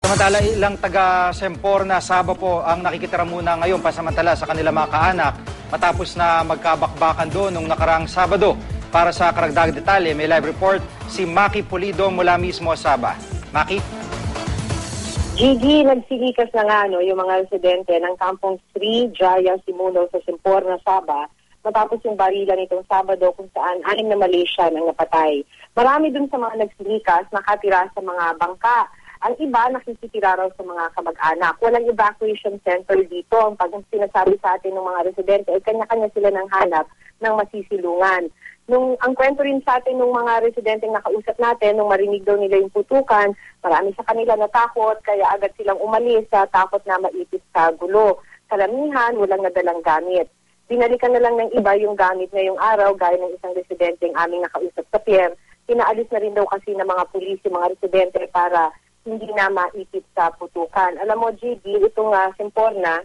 Samantala, ilang taga-Sempor na Saba po ang nakikitira muna ngayon pasamantala sa kanilang mga kaanak matapos na magkabakbakan doon nung nakaraang Sabado. Para sa karagdagang detalye, may live report si Maki Pulido mula mismo sa Saba. Maki? Gigi, nagsilikas na nga yung mga residente ng Kampong Sri Jaya Simuno sa Sempor na Saba matapos yung barila nitong Sabado kung saan 6 na Malaysian ang napatay. Marami dun sa mga nagsilikas nakatira sa mga bangka. Ang iba nakikitira raw sa mga kamag-anak. Walang evacuation center dito. Ang sinasabi sa atin ng mga residente ay kanya-kanya sila ng hanap ng masisilungan. Ang kwento rin sa atin ng mga residente nakausap natin, nung marinig daw nila yung putukan, marami sa kanila natakot, kaya agad silang umalis sa takot na maipit sa gulo. Karamihan, walang nadalang gamit. Binalikan na lang ng iba yung gamit ngayong araw, gaya ng isang residente ang aming nakausap sa pier. Pinaalis na rin daw kasi ng mga pulis yung mga residente para hindi na maipit sa putukan. Alam mo, Gigi, itong Sempor na,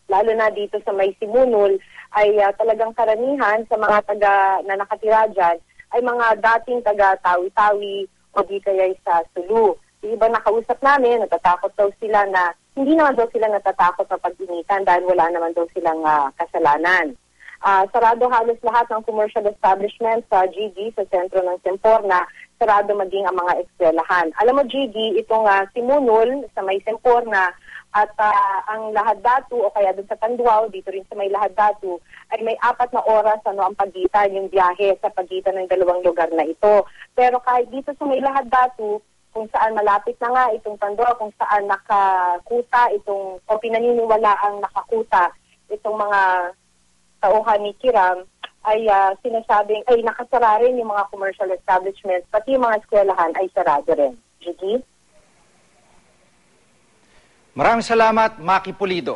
lalo na dito sa may Simunol, ay talagang karamihan sa mga taga na nakatira dyan ay mga dating taga Tawi-Tawi o di kaya sa Sulu. Yung iba nakausap namin, natatakot daw sila na, hindi naman daw sila natatakot sa pag-initan dahil wala naman daw silang kasalanan. Sarado halos lahat ng commercial establishment sa GD, sa sentro ng Sempor na sarado maging ang mga eskwelahan. Alam mo, GD, itong Simunol sa may Sempor na at ang Lahad-Datu o kaya dun sa Tanduao, dito rin sa may Lahad-Datu, ay may 4 na oras ang pagitan, yung biyahe sa pagitan ng dalawang lugar na ito. Pero kahit dito sa may Lahad-Datu, kung saan malapit na nga itong Tanduao, kung saan nakakuta itong, o pinaniniwala ang nakakuta itong mga tauhan ni Kiram, ay sinasabing, ay nakasara rin yung mga commercial establishments, pati yung mga eskwelahan ay sarado rin. Gigi? Maraming salamat, Maki Pulido.